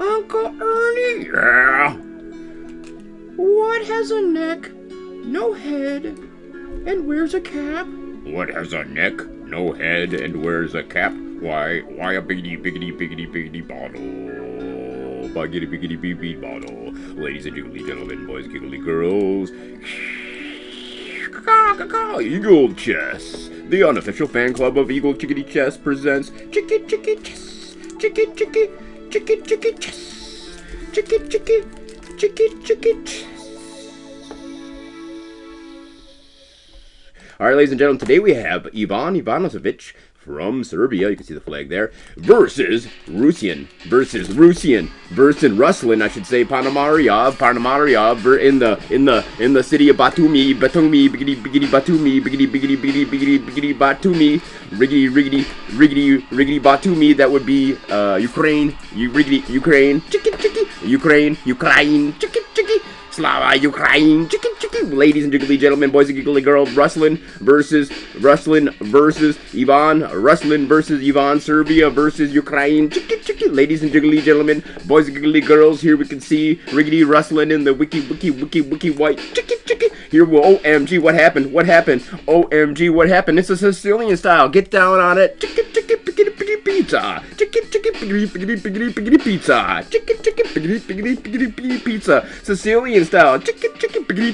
Uncle Ernie? Yeah. What has a neck, no head, and wears a cap? What has a neck, no head, and wears a cap? Why a biggity bottle? Biggity biggity bottle. Ladies and gentlemen, boys, giggly girls. Eagle Chess, the unofficial fan club of Eagle Chickadee Chess, presents Chicky Chess. Chicky Chess. Chicky Chess. Alright, ladies and gentlemen, today we have Ivanisevic from Serbia, you can see the flag there, versus Ruslan, versus Ruslan, I should say, Ponomariov, in the city of Batumi, biggity Batumi, that would be Ukraine, Ukraine, Slava, Ukraine, ladies and gentlemen, boys and girls, Ruslan versus Ivan, Serbia versus Ukraine, ladies and gentlemen, boys and girls, here we can see Ruslan in the wiki white, here, well, OMG, what happened, OMG, what happened, it's a Sicilian style, get down on it, pizza, pizza, Sicilian style,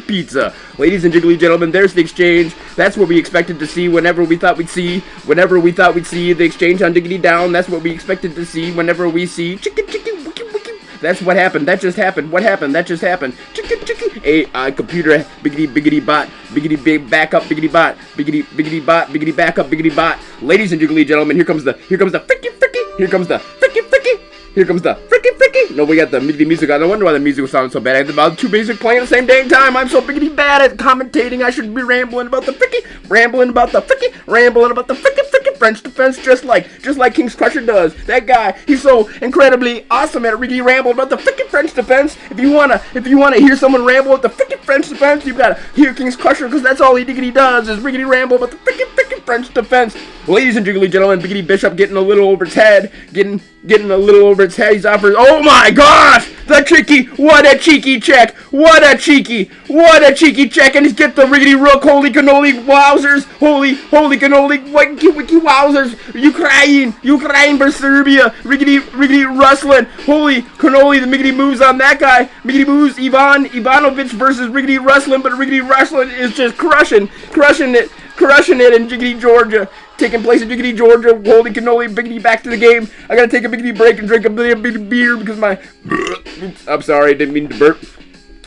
pizza. Ladies and gentlemen, there's the exchange. That's what we expected to see whenever we thought we'd see the exchange on Diggity Down. That's what we expected to see whenever we see That's what happened. That just happened. What happened? That just happened. AI computer, biggity bot, biggity big backup, biggity bot, biggity bot, biggity backup, biggity bot. Ladies and gentlemen, here comes the fricky, here comes the fricky. No, we got the music on. No wonder why the music was sounding so bad. I had about two music playing at the same dang time. I'm so biggity bad at commentating. I should be rambling about the fricky French defense, just like King's Crusher does. That guy, he's so incredibly awesome at really rambling about the frickin' French defense. If you wanna hear someone ramble about the frickin' French defense, you've gotta hear King's Crusher, because that's all he diggity does is riggity ramble about the frickin' French defense. Ladies and gentlemen, Biggity Bishop getting a little over its head, getting a little over its head. He's offering, oh my gosh, what a cheeky check, and he's get the riggity rook, holy cannoli wowzers, holy cannoli wiki wowzers, Ukraine versus Serbia, riggity Ruslan, holy cannoli, the miggity moves on that guy, miggity moves, Ivanovic versus riggity Ruslan, but riggity Ruslan is just crushing it in Jiggity, Georgia. Taking place in Jiggity, Georgia. Holy cannoli, biggity back to the game. I gotta take a biggity break and drink a biggity beer because my... I'm sorry, I didn't mean to burp.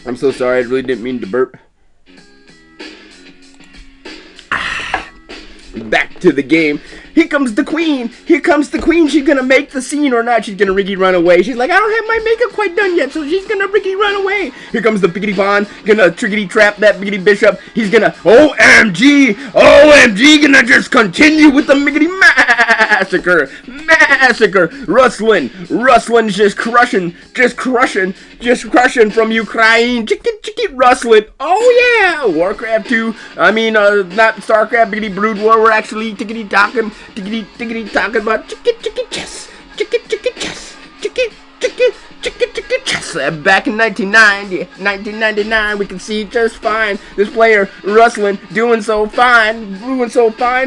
I'm so sorry, I really didn't mean to burp. Back to the game. Here comes the queen. She's gonna make the scene or not. She's gonna Riggy run away. She's like, I don't have my makeup quite done yet, so she's gonna Riggy run away. Here comes the biggity Vaughn, gonna triggity trap that biggity Bishop. He's gonna OMG, gonna just continue with the miggity massacre. Ruslan's just crushing from Ukraine. Chicky Ruslan. Oh yeah, Warcraft 2. I mean, not StarCraft, biggity Brood War. We're actually tickety talking about chicky chess. Back in 1999, we can see just fine this player Ruslan doing so fine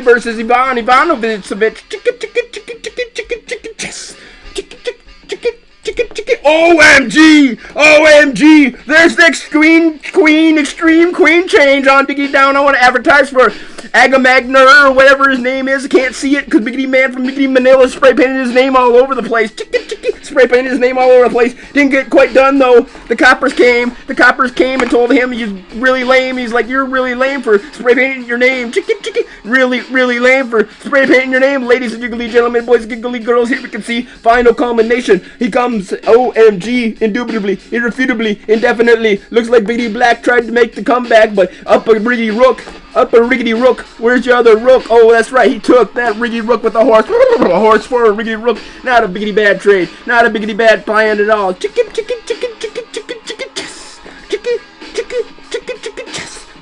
versus Ivanisevic. OMG! There's the extreme queen change on Diggity Down. I want to advertise for Agamagner or whatever his name is. I can't see it because Biggity Man from Biggity Manila spray painted his name all over the place. Spray painted his name all over the place. Didn't get quite done though. The coppers came and told him he's really lame. He's like, you're really lame for spray painting your name. Really lame for spray painting your name. Ladies and gentlemen, boys and giggly girls, here we can see final culmination. He comes, OMG, indubitably, irrefutably, indefinitely. Looks like Biggity Black tried to make the comeback, but up a riggedy rook. Where's your other rook? Oh, that's right, he took that riggedy rook with a horse. A horse for a riggedy rook. Not a biggity bad trade. Not a biggity bad plan at all. Chicken, chess.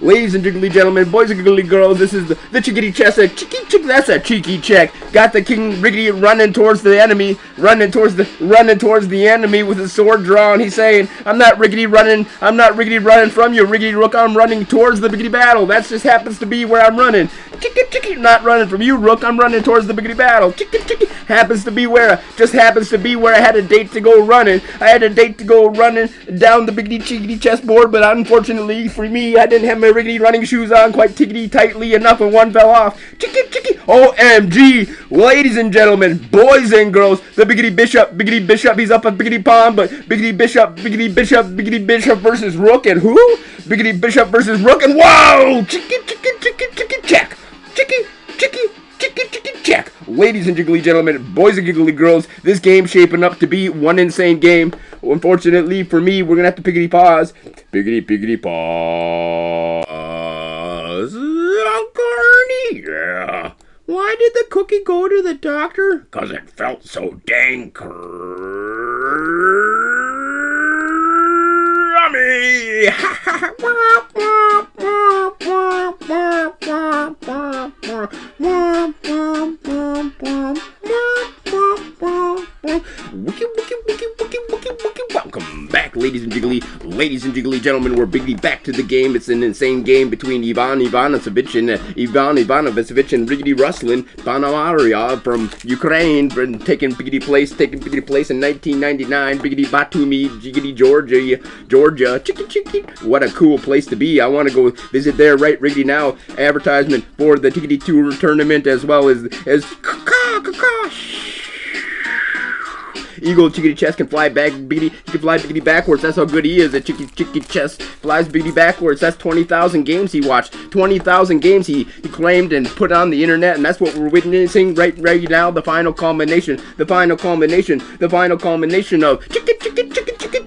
Ladies and gentlemen, boys and girls, this is the Chickity Chess at Chicky That's a cheeky check. Got the king riggedy running towards the enemy, running towards the enemy with his sword drawn. He's saying, I'm not riggedy running from you, riggedy rook. I'm running towards the biggity battle. That just happens to be where I'm running. Not running from you, rook. I'm running towards the biggity battle. Happens to be where I had a date to go running. I had a date to go running down the biggity chickity chessboard, but unfortunately for me, I didn't have my riggedy running shoes on quite tickety tightly enough, and one fell off. OMG, ladies and gentlemen, boys and girls, the biggity bishop, he's up a biggity pawn, but biggity bishop versus rook, and who? Biggity bishop versus rook, and whoa! Check. Check. Ladies and jiggly gentlemen, boys and giggly girls, this game's shaping up to be one insane game. Unfortunately for me, we're gonna have to piggity pause. Piggity pause. Uncle Ernie, yeah. Why did the cookie go to the doctor? 'Cause it felt so dang crummy. Welcome back, ladies and jiggly gentlemen. We're biggity back to the game. It's an insane game between Ivanisevic and Ivanisevic and riggedy Ruslan, Ponomariov from Ukraine, taking biggity place in 1999. Biggity Batumi, jiggity Georgia. Chicken. What a cool place to be. I want to go visit there right riggedy now. Advertisement for the Tickety Tour tournament as well as Eagle Chickity Chess can fly back biggity. He can fly biggity backwards. That's how good he is at Chickity Chess. Flies biggity backwards. That's 20,000 games he watched. 20,000 games he claimed and put on the internet, and that's what we're witnessing right now. The final culmination of Chicken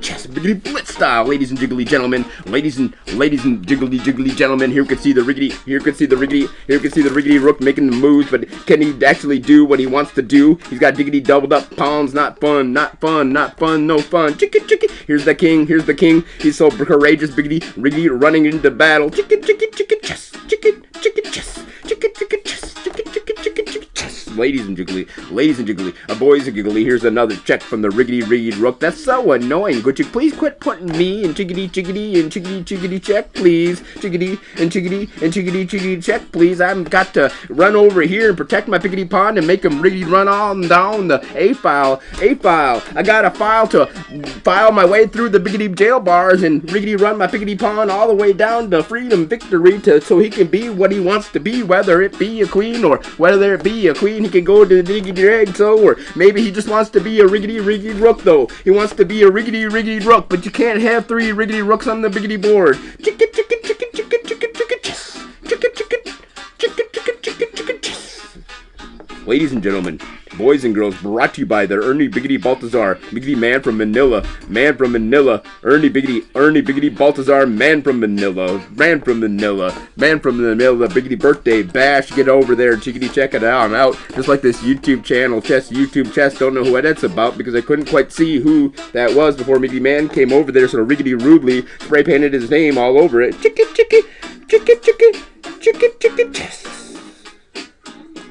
Chess biggity blitz style, ladies and jiggly gentlemen. Ladies and jiggly gentlemen. Here you can see the riggedy rook making the moves, but can he actually do what he wants to do? He's got diggity doubled up pawns. Not fun, no fun. Chicken. Here's the king. He's so courageous, riggedy running into battle. Chicken chess. Ladies and jiggly, boys and giggly. Here's another check from the riggedy rook. That's so annoying. Could you please quit putting me in chickity check, please? Chickity check, please. I've got to run over here and protect my piggity pawn and make him riggedy run on down the A file. I got a file to file my way through the biggity jail bars and riggedy run my piggity pawn all the way down to freedom victory so he can be what he wants to be, whether it be a queen or whether it be a queen. He can go to the diggity drag, or maybe he just wants to be a riggedy rook, though. He wants to be a riggedy rook, but you can't have 3 riggedy rooks on the biggity board. Chicken chess. Ladies and gentlemen, boys and girls, brought to you by the Ernie Biggity Baltazar, Biggity man from Manila, Ernie Biggity Baltazar, man from Manila, Biggity birthday bash. Get over there, chickity, check it out. I'm out, just like this YouTube channel, chess. Don't know who that's about because I couldn't quite see who that was before Biggity man came over there, so riggedy rudely spray painted his name all over it. Chicken chess.